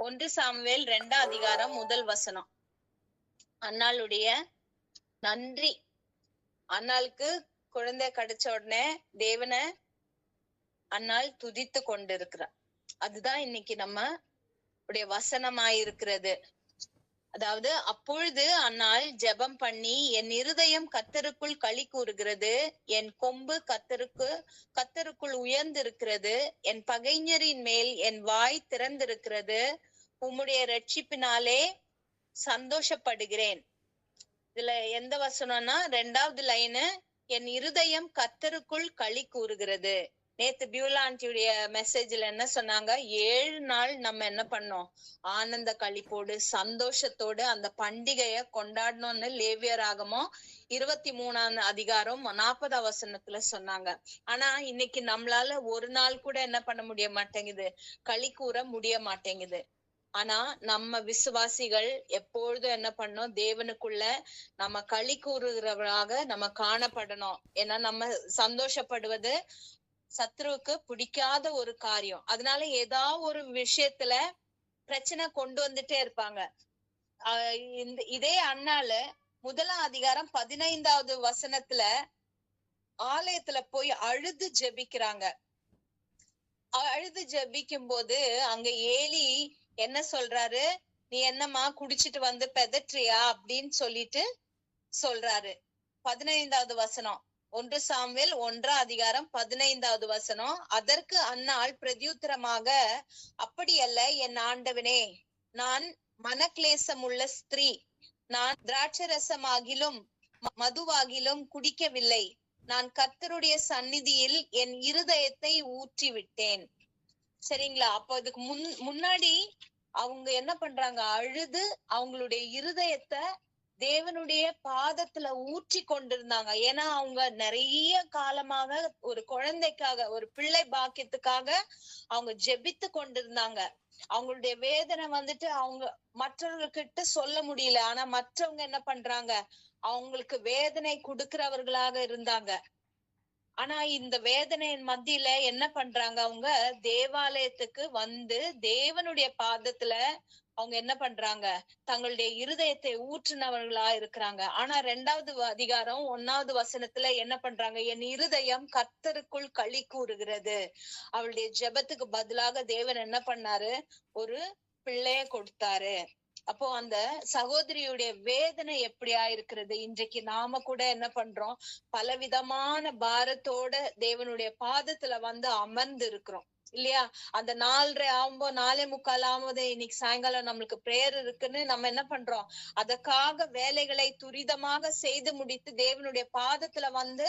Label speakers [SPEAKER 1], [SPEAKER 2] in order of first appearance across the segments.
[SPEAKER 1] 1 Samuel 2ஆம் அதிகாரம் 1 வசனம். அன்னாளுடைய நன்றி. அன்னாளுக்கு குழந்தை கிடைச்ச உடனே தேவனை அன்னாள் துதித்து கொண்டிருக்கிறார். அதுதான் இன்னைக்கு நம்ம உடைய வசனமாயிருக்கிறது. அதாவது அப்பொழுது அன்னாள் ஜெபம் பண்ணி, என் இருதயம் கர்த்தருக்குள் களி கூறுகிறது, என் கொம்பு கர்த்தருக்குள் உயர்ந்திருக்கிறது, என் பகைஞரின் மேல் என் வாய் திறந்திருக்கிறது, உம்முடைய ரட்சிப்பினாலே சந்தோஷப்படுகிறேன். இதுல எந்த வசனம்னா 2வது லைனு, என் இருதயம் கர்த்தருக்குள் களி கூறுகிறது. நேத்து பியூலா ஆண்டியுடைய மெசேஜ்ல என்ன சொன்னாங்க, 7 நாள் நம்ம என்ன பண்ணோம், ஆனந்த களிப்போடு சந்தோஷத்தோடு அந்த பண்டிகைய கொண்டாடணும்னு லேவியராகமோ 23ஆம் அதிகாரம் 40ஆம் வசனத்துல சொன்னாங்க. ஆனா இன்னைக்கு நம்மளால ஒரு நாள் கூட என்ன பண்ண முடிய மாட்டேங்குது, களி கூற முடிய மாட்டேங்குது. ஆனா நம்ம விசுவாசிகள் எப்பொழுதும் என்ன பண்ணோம், தேவனுக்குள்ள நம்ம களி கூறுகிறவராக நம்ம காணப்படணும். ஏன்னா நம்ம சந்தோஷப்படுவது சத்ருவுக்கு பிடிக்காத ஒரு காரியம். அதனால ஏதாவது ஒரு விஷயத்துல பிரச்சனை கொண்டு வந்துட்டே இருப்பாங்க. இதே அண்ணால 1ஆம் அதிகாரம் 15வது வசனத்துல ஆலயத்துல போய் அழுது ஜெபிக்கிறாங்க. அழுது ஜெபிக்கும் போது அங்க ஏலி என்ன சொல்றாரு, நீ என்னம்மா குடிச்சிட்டு வந்து பெதற்றியா அப்படின்னு சொல்லிட்டு சொல்றாரு. 15வது வசனம், 1 சாமுவேல் 1ஆம் அதிகாரம் 15வது வசனம். அதற்கு அன்னாள் பிரதியுத்தரமாக, அப்படியல்ல என் ஆண்டவனே, நான் மனக்லேசம் உள்ள ஸ்திரீ, நான் திராட்சரசமாகிலும் மதுவாகிலும் குடிக்கவில்லை, நான் கர்த்தருடைய சந்நிதியில் என் இருதயத்தை ஊற்றி விட்டேன். சரிங்களா? அப்போ இதுக்கு முன்னாடி அவங்க என்ன பண்றாங்க, அழுது அவங்களுடைய இருதயத்தை தேவனுடைய பாதத்துல ஊற்றி கொண்டிருந்தாங்க. ஏன்னா அவங்க நிறைய காலமாக ஒரு குழந்தைக்காக, ஒரு பிள்ளை பாக்கியத்துக்காக அவங்க ஜெபித்து கொண்டிருந்தாங்க. அவங்களுடைய வேதனை வந்துட்டு அவங்க மற்றவர்கிட்ட சொல்ல முடியல. ஆனா மற்றவங்க என்ன பண்றாங்க, அவங்களுக்கு வேதனை கொடுக்கிறவர்களாக இருந்தாங்க. ஆனா இந்த வேதனையின் மத்தியில என்ன பண்றாங்க, அவங்க தேவாலயத்துக்கு வந்து தேவனுடைய பாதத்துல அவங்க என்ன பண்றாங்க, தங்களுடைய இருதயத்தை ஊற்றினவர்களா இருக்கிறாங்க. ஆனா 2வது அதிகாரம் 1வது வசனத்துல என்ன பண்றாங்க, என் இருதயம் கர்த்தருக்குள் களி கூறுகிறது. அவளுடைய ஜெபத்துக்கு பதிலாக தேவன் என்ன பண்ணாரு, ஒரு பிள்ளைய கொடுத்தாரு. அப்போ அந்த சகோதரியுடைய வேதனை எப்படியா இருக்கிறது. இன்றைக்கு நாம கூட என்ன பண்றோம், பலவிதமான பாரத்தோட தேவனுடைய பாதத்துல வந்து அமர்ந்து இருக்கிறோம் இல்லையா? அந்த 4:30 ஆகும்போது 4:45 ஆகும்போது இன்னைக்கு சாயங்காலம் நம்மளுக்கு பிரேயர் இருக்குன்னு நம்ம என்ன பண்றோம், அதற்காக வேலைகளை துரிதமாக செய்து முடித்து தேவனுடைய பாதத்துல வந்து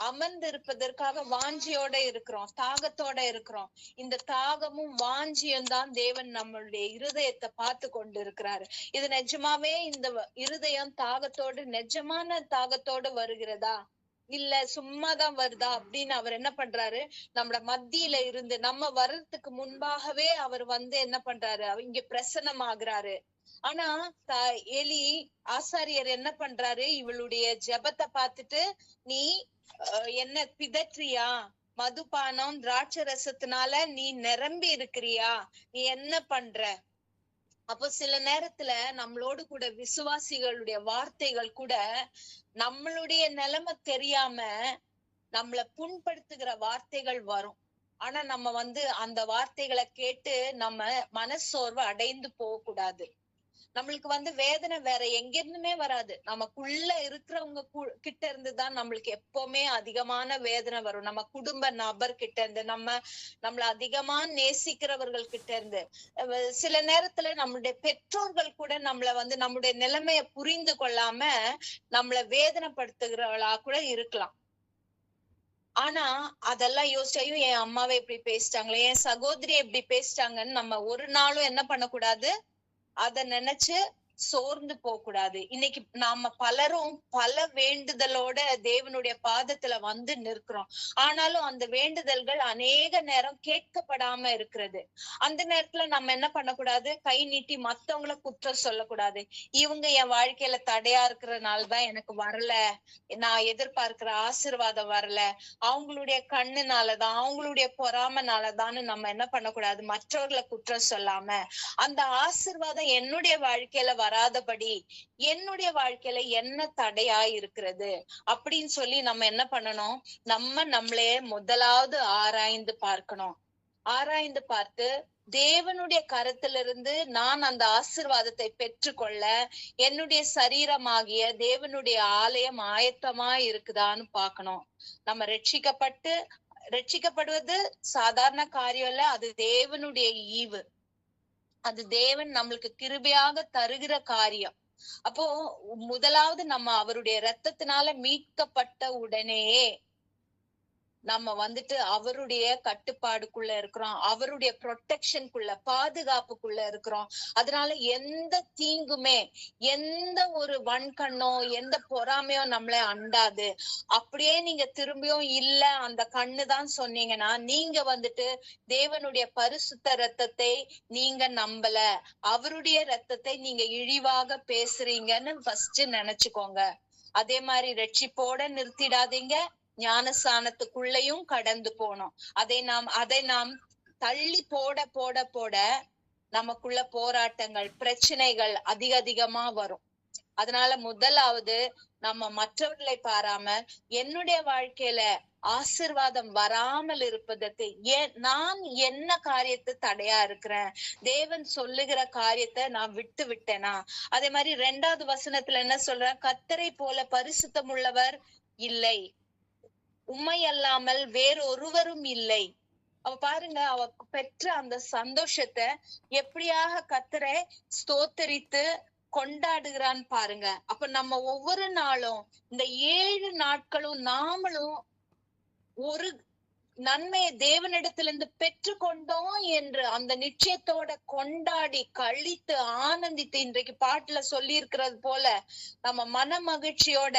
[SPEAKER 1] அமர்ந்து இருப்பதற்காக வாஞ்சியோட இருக்கிறோம், தாகத்தோட இருக்கிறோம். இந்த தாகமும் வாஞ்சியும் தான் தேவன் நம்மளுடைய இருதயத்தை பார்த்து கொண்டு இருக்கிறாரு. இது நிஜமாவே இந்த இருதயம் தாகத்தோடு, நிஜமான தாகத்தோடு வருகிறதா, இல்ல சும்மாதான் வருதா அப்படின்னு அவர் என்ன பண்றாரு, நம்மள மத்தியில இருந்து நம்ம வர்றதுக்கு முன்பாகவே அவர் வந்து என்ன பண்றாரு, இங்க பிரசன்னமாகிறாரு. ஆனா ஏலி ஆசாரியர் என்ன பண்றாரு, இவளுடைய ஜெபத்தை பார்த்துட்டு, நீ என்ன பிதற்றியா, மதுபானம் திராட்சரசத்தினால நீ நிரம்பி இருக்கிறியா, நீ என்ன பண்ற. அப்போ சில நேரத்துல நம்மளோடு கூட விசுவாசிகளுடைய வார்த்தைகள் கூட நம்மளுடைய நிலைமை தெரியாம நம்மள புண்படுத்துகிற வார்த்தைகள் வரும். ஆனா நம்ம வந்து அந்த வார்த்தைகளை கேட்டு நம்ம மனசோர்வு அடைந்து போக கூடாது. நம்மளுக்கு வந்து வேதனை வேற எங்க இருந்துமே வராது, நமக்குள்ள இருக்கிறவங்க கிட்ட இருந்துதான் நம்மளுக்கு எப்பவுமே அதிகமான வேதனை வரும். நம்ம குடும்ப நபர் கிட்ட இருந்து, நம்மள அதிகமா நேசிக்கிறவர்கள் கிட்ட இருந்து, சில நேரத்துல நம்மளுடைய பெற்றோர்கள் கூட நம்மள வந்து நம்முடைய நிலைமைய புரிந்து கொள்ளாம நம்மள வேதனைப்படுத்துகிறவளா கூட இருக்கலாம். ஆனா அதெல்லாம் யோசிச்சாயும் என் அம்மாவை இப்படி பேசிட்டாங்களே, என் சகோதரி எப்படி பேசிட்டாங்கன்னு நம்ம ஒரு நாளும் என்ன பண்ணக்கூடாது, அத நினைச்சு சோர்ந்து போக கூடாது. இன்னைக்கு நாம பலரும் பல வேண்டுதலோட தேவனுடைய பாதத்துல வந்து நிற்கிறோம். ஆனாலும் அந்த வேண்டுதல்கள் அநேக நேரம் கேட்கப்படாம இருக்கிறது. அந்த நேரத்துல நம்ம என்ன பண்ணக்கூடாது, கை நீட்டி மத்தவங்கள குற்றம் சொல்லக்கூடாது. இவங்க என் வாழ்க்கையில தடையா இருக்கிறதுனாலதான் எனக்கு வரல, நான் எதிர்பார்க்கிற ஆசீர்வாதம் வரல, அவங்களுடைய கண்ணுனாலதான், அவங்களுடைய பொறாமனாலதான்னு நம்ம என்ன பண்ணக்கூடாது, மற்றவர்களை குற்றம் சொல்லாம அந்த ஆசீர்வாதம் என்னுடைய வாழ்க்கையில வராதபடி என்னுடைய வாழ்க்கையில என்ன தடையா இருக்கிறது அப்படின்னு சொல்லி நம்ம என்ன பண்ணணும், நம்மளே முதலாவது ஆராய்ந்து பார்க்கணும். ஆராய்ந்து பார்த்து தேவனுடைய கரத்திலிருந்து நான் அந்த ஆசீர்வாதத்தை பெற்றுக்கொள்ள என்னுடைய சரீரமாகிய தேவனுடைய ஆலயம் ஆயத்தமா இருக்குதான்னு பார்க்கணும். நம்ம ரட்சிக்கப்படுவது சாதாரண காரியம் இல்ல, அது தேவனுடைய ஈவு. அது தேவன் நம்மளுக்கு கிருபையாக தருகிற காரியம். அப்போ முதலாவது நம்ம அவருடைய இரத்தத்தினால மீட்கப்பட்ட உடனேயே நம்ம வந்துட்டு அவருடைய கட்டுப்பாடுக்குள்ள இருக்கிறோம், அவருடைய ப்ரொடெக்ஷனுக்குள்ள, பாதுகாப்புக்குள்ள இருக்கிறோம். அதனால எந்த தீங்குமே, எந்த ஒரு வன்கண்ணோ, எந்த பொறாமையோ நம்மளை அண்டாது. அப்படியே நீங்க திரும்பியும் இல்ல அந்த கண்ணுதான் சொன்னீங்கன்னா, நீங்க வந்துட்டு தேவனுடைய பரிசுத்த ரத்தத்தை நீங்க நம்பல, அவருடைய ரத்தத்தை நீங்க இழிவாக பேசுறீங்கன்னு ஃபர்ஸ்ட் நினைச்சுக்கோங்க. அதே மாதிரி ரட்சிப்போட நிறுத்திடாதீங்க, ஞானஸ்தானத்துக்குள்ளயும் கடந்து போனோம். அதை நாம் தள்ளி போட போட போட நமக்குள்ள போராட்டங்கள், பிரச்சனைகள் அதிகமா வரும். அதனால முதலாவது நம்ம மற்றவர்களை பாராம என்னுடைய வாழ்க்கையில ஆசீர்வாதம் வராமல் இருப்பதற்கு நான் என்ன காரியத்தை தடையா இருக்கிறேன், தேவன் சொல்லுகிற காரியத்தை நான் விட்டு விட்டேனா. அதே மாதிரி 2வது வசனத்துல என்ன சொல்ற, கர்த்தரை போல பரிசுத்தம் உள்ளவர் இல்லை, உம்மை அல்லாமல் வேறொருவரும் இல்லை. அவ பாருங்க, அவ பெற்ற அந்த சந்தோஷத்தை எப்படியாக கர்த்தரை ஸ்தோத்தரித்து கொண்டாடுகிறான்னு பாருங்க. அப்ப நம்ம ஒவ்வொரு நாளும் இந்த 7 நாட்களும் நாமளும் ஒரு நன்மையை தேவனிடத்திலிருந்து பெற்று கொண்டோம் என்று அந்த நிச்சயத்தோட கொண்டாடி கழித்து ஆனந்தித்து, இன்றைக்கு பாட்டுல சொல்லி இருக்கிறது போல நம்ம மன மகிழ்ச்சியோட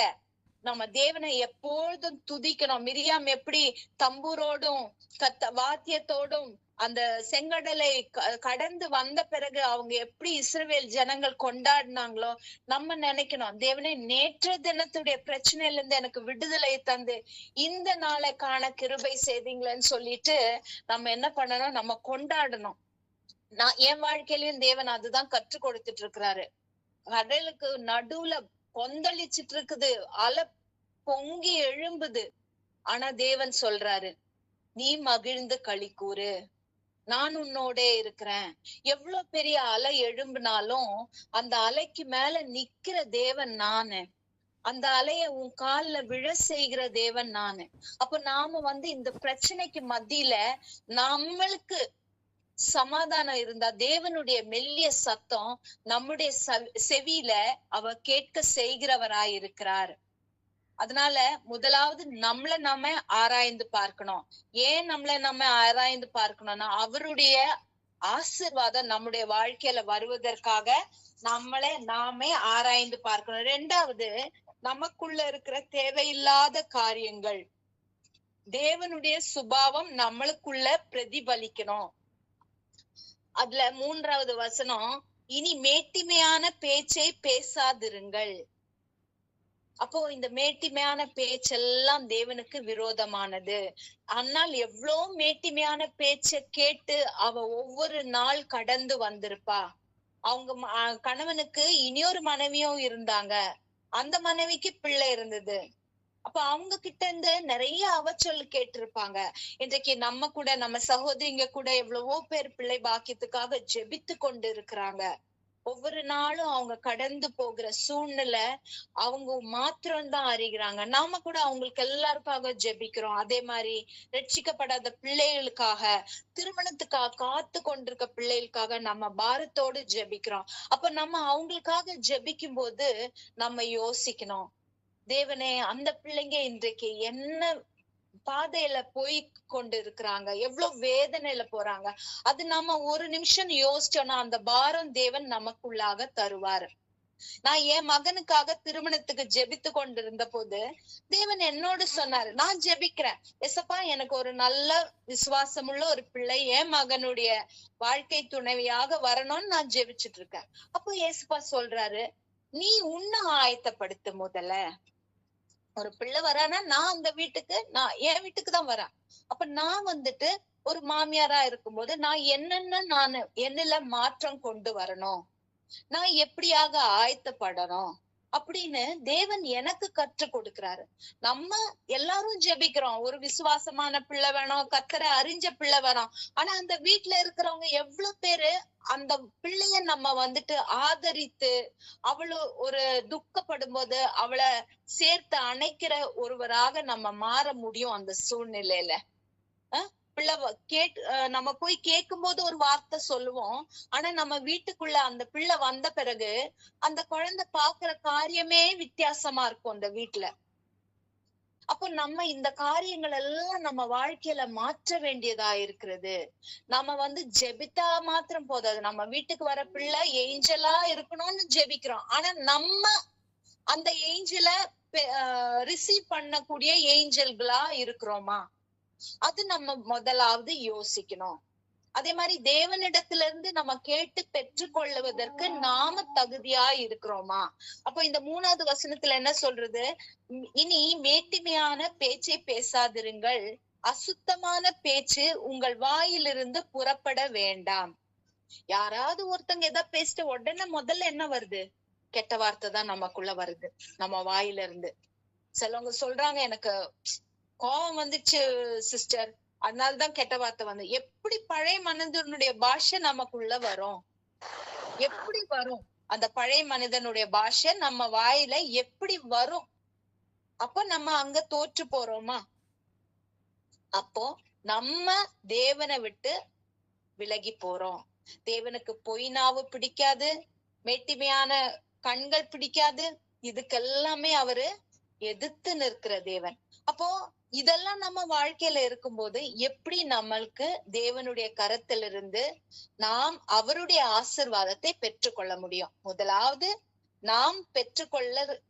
[SPEAKER 1] நம்ம தேவனை எப்பொழுதும் துதிக்கணும். மிரியாம் எப்படி தம்பூரோடும் வாத்தியத்தோடும் அந்த செங்கடலை கடந்து வந்த பிறகு அவங்க எப்படி இஸ்ரவேல் ஜனங்கள் கொண்டாடினாங்களோ, நம்ம நினைக்கணும், தேவனே நேற்று தினத்துடைய பிரச்சனையில இருந்து எனக்கு விடுதலை தந்து இந்த நாளை காண கிருபை செய்தீங்களேன்னு சொல்லிட்டு நம்ம என்ன பண்ணணும், நம்ம கொண்டாடணும். என் வாழ்க்கையிலயும் தேவன் அதுதான் கற்றுக் கொடுத்துட்டு இருக்கிறாரு. கடலுக்கு நடுவுல கொந்தளிச்சிட்டு இருக்குது, அலை பொங்கி எழும்புது, ஆனா தேவன் சொல்றாரு, நீ மகிழ்ந்து களி கூறு, நான் உன்னோட இருக்கிறேன். எவ்வளவு பெரிய அலை எழும்பினாலும் அந்த அலைக்கு மேல நிக்கிற தேவன் நானு, அந்த அலைய உன் கால்ல விழ செய்கிற தேவன் நானு. அப்ப நாம இந்த பிரச்சனைக்கு மத்தியில நம்மளுக்கு சமாதானம் இருந்தா தேவனுடைய மெல்லிய சத்தம் நம்முடைய செவியில அவ கேட்க செய்கிறவராய் இருக்கிறார். அதனால முதலாவது நம்மள நாம ஆராய்ந்து பார்க்கணும். ஏன் நம்மள நம்ம ஆராய்ந்து பார்க்கணும்னா, அவருடைய ஆசீர்வாதம் நம்முடைய வாழ்க்கையில வருவதற்காக நம்மளை நாமே ஆராய்ந்து பார்க்கணும். 2வது, நமக்குள்ள இருக்கிற தேவையில்லாத காரியங்கள், தேவனுடைய சுபாவம் நம்மளுக்குள்ள பிரதிபலிக்கணும். அதுல 3வது வசனம், இனி மேட்டிமையான பேச்சை பேசாதிருங்கள். அப்போ இந்த மேட்டிமையான பேச்செல்லாம் தேவனுக்கு விரோதமானது. ஆனால் எவ்வளவு மேட்டிமையான பேச்ச கேட்டு அவ ஒவ்வொரு நாள் கடந்து வந்திருப்பா. அவங்க கணவனுக்கு இனியொரு மனைவியும் இருந்தாங்க, அந்த மனைவிக்கு பிள்ளை இருந்தது. அப்ப அவங்க கிட்ட இருந்து நிறைய அவச்சொல் கேட்டிருப்பாங்க. இன்றைக்கு நம்ம சகோதரிங்க கூட எவ்வளவோ பேர் பிள்ளை பாக்கியத்துக்காக ஜெபித்து கொண்டு இருக்கிறாங்க. ஒவ்வொரு நாளும் அவங்க கடந்து போகிற சூழ்நிலை அவங்க மாத்திரம்தான் அறிகிறாங்க. நாம கூட அவங்களுக்கு எல்லாருக்காக ஜெபிக்கிறோம். அதே மாதிரி ரட்சிக்கப்படாத பிள்ளைகளுக்காக, திருமணத்துக்காக காத்து கொண்டிருக்க பிள்ளைகளுக்காக நம்ம பாரத்தோடு ஜெபிக்கிறோம். அப்ப நம்ம அவங்களுக்காக ஜெபிக்கும் போது நம்ம யோசிக்கணும், தேவனே அந்த பிள்ளைங்க இன்றைக்கு என்ன பாதையில போய் கொண்டு இருக்கிறாங்க, எவ்வளவு வேதனையில போறாங்க. அது நம்ம ஒரு நிமிஷம் யோசிச்சோம்னா அந்த பாரம் தேவன் நமக்குள்ளாக தருவாரு. நான் என் மகனுக்காக திருமணத்துக்கு ஜெபித்து கொண்டிருந்த போது தேவன் என்னோடு சொன்னாரு, நான் ஜெபிக்கிறேன், எசப்பா எனக்கு ஒரு நல்ல விசுவாசமுள்ள ஒரு பிள்ளை என் மகனுடைய வாழ்க்கை துணைவியாக வரணும்னு நான் ஜெபிச்சுட்டு இருக்கேன். அப்போ ஏசப்பா சொல்றாரு, நீ உன்னை ஆயத்தப்படுத்து. முதல்ல ஒரு பிள்ளை வரானா நான் அந்த வீட்டுக்கு, நான் என் வீட்டுக்கு தான் வரேன். அப்ப நான் வந்துட்டு ஒரு மாமியாரா இருக்கும்போது நான் என்னென்ன என்னில மாற்றம் கொண்டு வரணும், நான் எப்படியாக ஆயத்தப்படணும் அப்படின்னு தேவன் எனக்கு கற்றுக் கொடுக்கிறாரு. நம்ம எல்லாரும் ஜெபிக்கிறோம், ஒரு விசுவாசமான பிள்ளை வேணும், கர்த்தரை அறிஞ்ச பிள்ளை வேணும். ஆனா அந்த வீட்டுல இருக்கிறவங்க எவ்வளவு பேரு அந்த பிள்ளைய நம்ம வந்துட்டு ஆதரித்து அவளு ஒரு துக்கப்படும் போது அவளை சேர்த்து அணைக்கிற ஒருவராக நம்ம மாற முடியும் அந்த சூழ்நிலையில. பிள்ளை நம்ம போய் கேட்கும் போது ஒரு வார்த்தை சொல்லுவோம், ஆனா நம்ம வீட்டுக்குள்ள அந்த பிள்ளை வந்த பிறகு அந்த குழந்தை பாக்குற காரியமே வித்தியாசமா இருக்கும் அந்த வீட்டுல. அப்போ நம்ம இந்த காரியங்கள் எல்லாம் நம்ம வாழ்க்கையில மாற்ற வேண்டியதா இருக்கிறது. நம்ம ஜெபித்தா மாத்திரம் போதாது, நம்ம வீட்டுக்கு வர பிள்ளை ஏஞ்சலா இருக்கணும்னு ஜெபிக்கிறோம். ஆனா நம்ம அந்த ஏஞ்சலை ரிசீவ் பண்ணக்கூடிய ஏஞ்சல்களா இருக்கிறோமா, அது நம்ம முதலாவது யோசிக்கணும். அதே மாதிரி தேவனிடத்துல இருந்து நம்ம கேட்டு பெற்றுக்கொள்ளுவதற்கு நாம தகுதியா இருக்கிறோமா. அப்போ இந்த 3வது வசனத்துல என்ன சொல்றது, இனி மேட்டிமையான பேச்சை பேசாதிருங்கள், அசுத்தமான பேச்சு உங்கள் வாயிலிருந்து புறப்பட வேண்டாம். யாராவது ஒருத்தங்க எதாவது பேசிட்டு உடனே முதல்ல என்ன வருது, கெட்ட வார்த்தை தான் நமக்குள்ள வருது நம்ம வாயில இருந்து. சிலவங்க சொல்றாங்க, எனக்கு கோபம் வந்துச்சு சிஸ்டர், அதனாலதான் கெட்ட வார்த்தை வந்து. எப்படி பழைய மனிதனுடைய பாஷை நமக்குள்ள வரும், எப்படி வரும் அந்த பழைய மனிதனுடைய பாஷை நம்ம வாயில எப்படி வரும்? அப்போ நம்ம அங்க தோற்று போறோமா? அப்போ நம்ம தேவனை விட்டு விலகி போறோம். தேவனுக்கு பொய் நாவு பிடிக்காது, மேட்டிமையான கண்கள் பிடிக்காது. இதுக்கெல்லாமே அவரு எதிர்த்து நிற்கிற தேவன். அப்போ இதெல்லாம் நம்ம வாழ்க்கையில இருக்கும்போது எப்படி நம்மளுக்கு தேவனுடைய கரத்திலிருந்து நாம் அவருடைய ஆசீர்வாதத்தை பெற்றுக்கொள்ள முடியும்? முதலாவது நாம்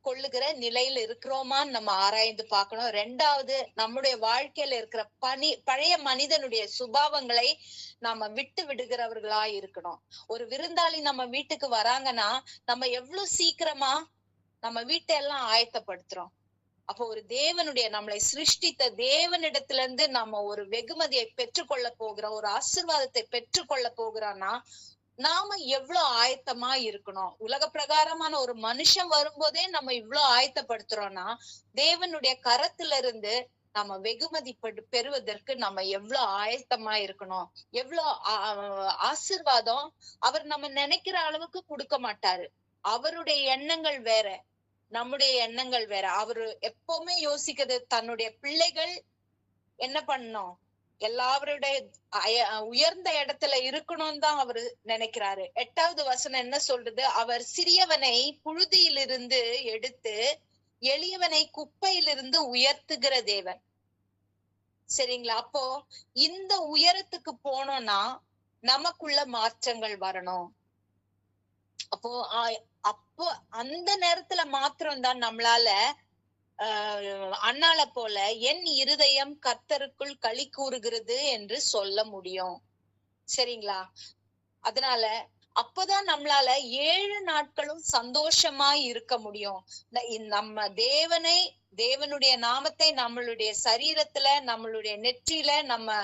[SPEAKER 1] கொள்ளுகிற நிலையில இருக்கிறோமான்னு நம்ம ஆராய்ந்து பார்க்கணும். 2வது நம்முடைய வாழ்க்கையில இருக்கிற பழைய மனிதனுடைய சுபாவங்களை நாம விட்டு விடுகிறவர்களா இருக்கணும். ஒரு விருந்தாளி நம்ம வீட்டுக்கு வராங்கன்னா நம்ம எவ்வளவு சீக்கிரமா நம்ம வீட்டெல்லாம் ஆயத்தப்படுத்துறோம். அப்போ ஒரு தேவனுடைய நம்மளை சிருஷ்டித்த தேவனிடத்துல இருந்து நம்ம ஒரு வெகுமதியை பெற்றுக்கொள்ள போகிறோம், ஒரு ஆசீர்வாதத்தை பெற்றுக்கொள்ள போகிறோம்னா நாம எவ்வளவு ஆயத்தமா இருக்கணும். உலக பிரகாரமான ஒரு மனுஷன் வரும்போதே நம்ம இவ்வளவு ஆயத்தப்படுத்துறோம்னா தேவனுடைய கரத்துல இருந்து நம்ம வெகுமதி பெறுவதற்கு நம்ம எவ்வளவு ஆயத்தமா இருக்கணும். எவ்வளவு ஆசீர்வாதம் அவர் நம்ம நினைக்கிற அளவுக்கு கொடுக்க மாட்டாரு. அவருடைய எண்ணங்கள் வேற, நம்முடைய எண்ணங்கள் வேற. அவரு எப்பவுமே யோசிக்கிறது தன்னுடைய பிள்ளைகள் என்ன பண்ணணும், எல்லாருடைய உயர்ந்த இடத்துல இருக்கணும்னு தான் அவரு நினைக்கிறாரு. 8வது வசனம் என்ன சொல்றது, அவர் சிறியவனை புழுதியிலிருந்து எடுத்து எளியவனை குப்பையிலிருந்து உயர்த்துகிற தேவன். சரிங்களா? அப்போ இந்த உயரத்துக்கு போனோம்னா நமக்குள்ள மாற்றங்கள் வரணும். அப்போ அந்த நேரத்துல மாத்திரம் தான் நம்மளால அண்ணாள போல என் இருதயம் கர்த்தருக்குள் களி கூறுகிறது என்று சொல்ல முடியும். சரிங்களா? அதனால அப்பதான் நம்மளால 7 நாட்களும் சந்தோஷமா இருக்க முடியும். நம்ம தேவனுடைய நாமத்தை நம்மளுடைய சரீரத்துல நம்மளுடைய நெற்றியில நம்ம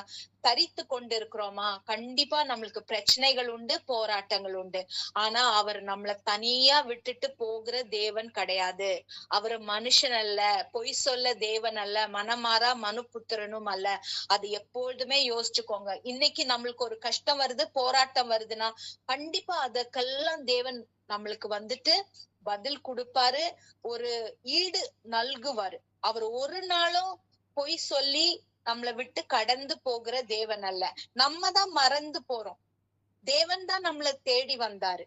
[SPEAKER 1] தரித்து கொண்டிருக்கிறோமா? கண்டிப்பா நம்மளுக்கு பிரச்சனைகள் உண்டு, போராட்டங்கள் உண்டு. ஆனா அவர் நம்மளை தனியா விட்டுட்டு போகிற தேவன் கிடையாது. அவரு மனுஷன் அல்ல, பொய் சொல்ல தேவன் அல்ல, மனமாறா மனுபுத்திரனும் அல்ல. அது எப்பொழுதுமே யோசிச்சுக்கோங்க. இன்னைக்கு நம்மளுக்கு ஒரு கஷ்டம் வருது, போராட்டம் வருதுன்னா கண்டிப்பா அதற்கெல்லாம் தேவன் நம்மளுக்கு பதில் கொடுப்பாரு, ஒரு ஈடு நல்குவாரு. அவர் ஒரு நாளும் பொய் சொல்லி நம்மளை விட்டு கடந்து போகிற தேவன் அல்ல. நம்ம தான் மறந்து போறோம், தேவன் தான் நம்மளை தேடி வந்தாரு.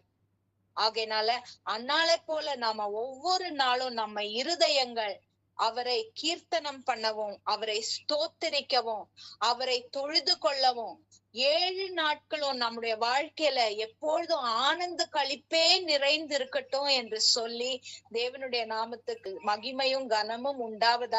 [SPEAKER 1] ஆகையினால அன்னாளை போல நாம ஒவ்வொரு நாளும் நம்ம இருதயங்கள் அவரை கீர்த்தனம் பண்ணவும், அவரை ஸ்தோத்தரிக்கவும், அவரை தொழுது கொள்ளவும் 7 நாட்களும் நம்முடைய வாழ்க்கையில எப்பொழுதும் ஆனந்த களிப்பே நிறைந்து இருக்கட்டும் என்று சொல்லி தேவனுடைய நாமத்துக்கு மகிமையும் கனமும் உண்டாவதாக